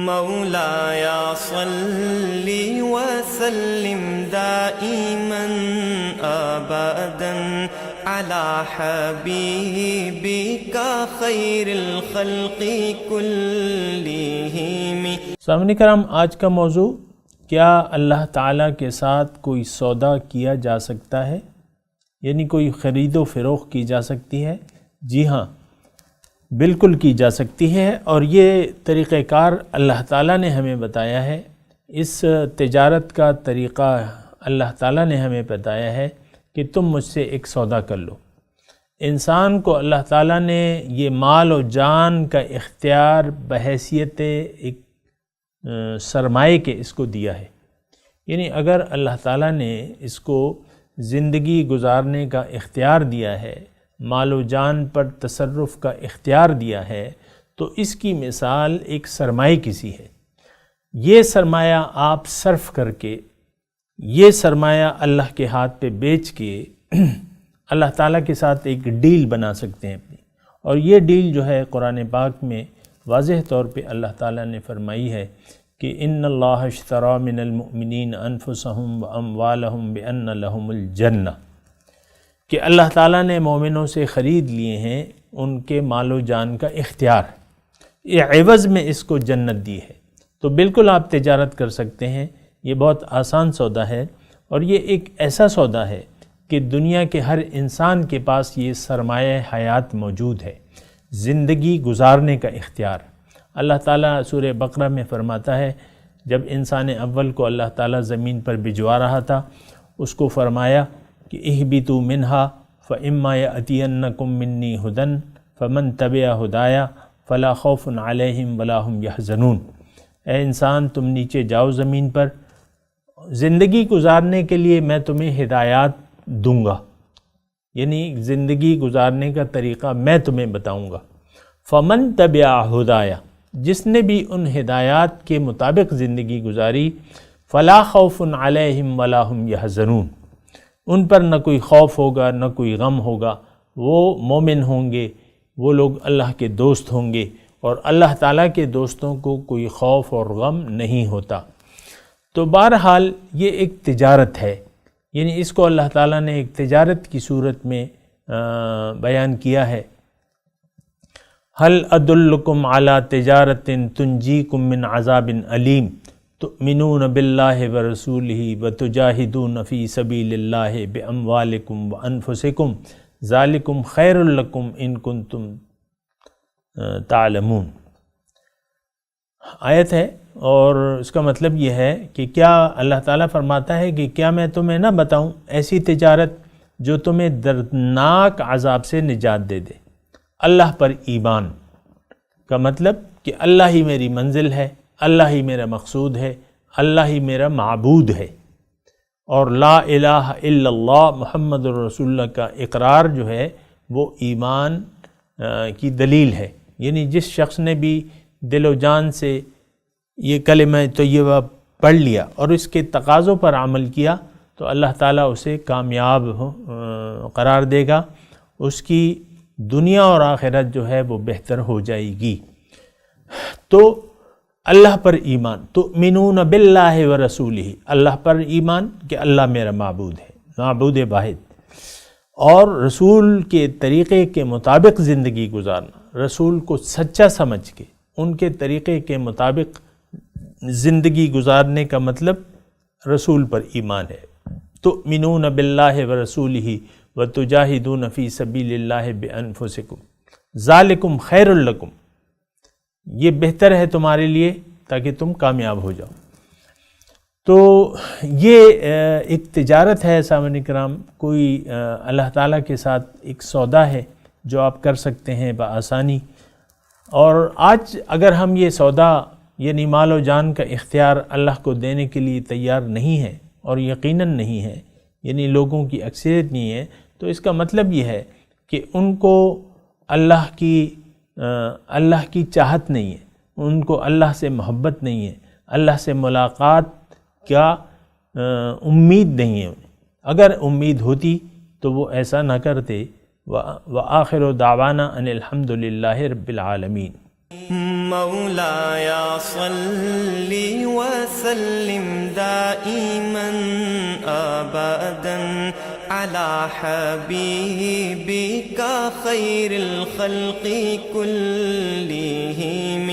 مولاي صل وسلم دائما ابدا على حبيبك خير الخلق كلهم۔ سامعین کرام، آج کا موضوع، کیا اللہ تعالیٰ کے ساتھ کوئی سودا کیا جا سکتا ہے؟ یعنی کوئی خرید و فروخت کی جا سکتی ہے؟ جی ہاں، بالکل کی جا سکتی ہے، اور یہ طریقہ کار اللہ تعالیٰ نے ہمیں بتایا ہے۔ اس تجارت کا طریقہ اللہ تعالیٰ نے ہمیں بتایا ہے کہ تم مجھ سے ایک سودا کر لو۔ انسان کو اللہ تعالیٰ نے یہ مال و جان کا اختیار بحیثیت ایک سرمایے کے اس کو دیا ہے۔ یعنی اگر اللہ تعالیٰ نے اس کو زندگی گزارنے کا اختیار دیا ہے، مال و جان پر تصرف کا اختیار دیا ہے، تو اس کی مثال ایک سرمایے کی سی ہے۔ یہ سرمایہ آپ صرف کر کے، یہ سرمایہ اللہ کے ہاتھ پہ بیچ کے اللہ تعالیٰ کے ساتھ ایک ڈیل بنا سکتے ہیں اپنی۔ اور یہ ڈیل جو ہے قرآن پاک میں واضح طور پہ اللہ تعالیٰ نے فرمائی ہے کہ ان اللہ اشتری من المؤمنین انفسہم واموالہم بان لہم الجنہ، کہ اللہ تعالیٰ نے مومنوں سے خرید لیے ہیں ان کے مال و جان کا اختیار، یہ عوض میں اس کو جنت دی ہے۔ تو بالکل آپ تجارت کر سکتے ہیں، یہ بہت آسان سودا ہے، اور یہ ایک ایسا سودا ہے کہ دنیا کے ہر انسان کے پاس یہ سرمایہ حیات موجود ہے، زندگی گزارنے کا اختیار۔ اللہ تعالیٰ سورہ بقرہ میں فرماتا ہے، جب انسان اول کو اللہ تعالیٰ زمین پر بھجوا رہا تھا، اس کو فرمایا کہ اہبطوا منہا فاما یأتینکم منی ھدی فمن تبع ھدایا فلا خوف علیہم ولا ھم یحزنون۔ اے انسان، تم نیچے جاؤ زمین پر، زندگی گزارنے کے لیے میں تمہیں ہدایات دوں گا، یعنی زندگی گزارنے کا طریقہ میں تمہیں بتاؤں گا۔ فمن تبع ھدایا، جس نے بھی ان ہدایات کے مطابق زندگی گزاری، فلا خوف علیہم ولا ھم یحزنون، ان پر نہ کوئی خوف ہوگا نہ کوئی غم ہوگا، وہ مومن ہوں گے، وہ لوگ اللہ کے دوست ہوں گے، اور اللہ تعالیٰ کے دوستوں کو کوئی خوف اور غم نہیں ہوتا۔ تو بہرحال یہ ایک تجارت ہے، یعنی اس کو اللہ تعالیٰ نے ایک تجارت کی صورت میں بیان کیا ہے۔ هل ادلکم علی تجارت تنجیکم من عذاب علیم تؤمنون باللہ ورسولہ وتجاہدون فی سبیل اللہ باموالکم وانفسکم ذالکم خیر لکم ان کنتم تعلمون۔ آیت ہے، اور اس کا مطلب یہ ہے کہ کیا اللہ تعالیٰ فرماتا ہے کہ کیا میں تمہیں نہ بتاؤں ایسی تجارت جو تمہیں دردناک عذاب سے نجات دے دے۔ اللہ پر ایمان کا مطلب کہ اللہ ہی میری منزل ہے، اللہ ہی میرا مقصود ہے، اللہ ہی میرا معبود ہے، اور لا الہ الا اللہ محمد رسول اللہ کا اقرار جو ہے وہ ایمان کی دلیل ہے۔ یعنی جس شخص نے بھی دل و جان سے یہ کلمہ طیبہ پڑھ لیا اور اس کے تقاضوں پر عمل کیا، تو اللہ تعالیٰ اسے کامیاب قرار دے گا، اس کی دنیا اور آخرت جو ہے وہ بہتر ہو جائے گی۔ تو اللہ پر ایمان، تؤمنون باللہ ورسولہ، اللہ پر ایمان کہ اللہ میرا معبود ہے، معبود واحد، اور رسول کے طریقے کے مطابق زندگی گزارنا، رسول کو سچا سمجھ کے ان کے طریقے کے مطابق زندگی گزارنے کا مطلب رسول پر ایمان ہے۔ تؤمنون باللہ ورسولہ وتجاہدون فی سبیل اللہ بانفسکم ذالکم خیر لکم، یہ بہتر ہے تمہارے لیے تاکہ تم کامیاب ہو جاؤ۔ تو یہ ایک تجارت ہے سامعین کرام، کوئی اللہ تعالیٰ کے ساتھ ایک سودا ہے جو آپ کر سکتے ہیں بآسانی۔ اور آج اگر ہم یہ سودا یعنی مال و جان کا اختیار اللہ کو دینے کے لیے تیار نہیں ہے، اور یقیناً نہیں ہے، یعنی لوگوں کی اکثریت نہیں ہے، تو اس کا مطلب یہ ہے کہ ان کو اللہ کی چاہت نہیں ہے، ان کو اللہ سے محبت نہیں ہے، اللہ سے ملاقات کا امید نہیں ہے انہیں۔ اگر امید ہوتی تو وہ ایسا نہ کرتے۔ وآخر دعوانا ان الحمد للہ رب العالمین۔ مولاي صل وسلم دائما أبدا على حبيبك خير الخلق كلهم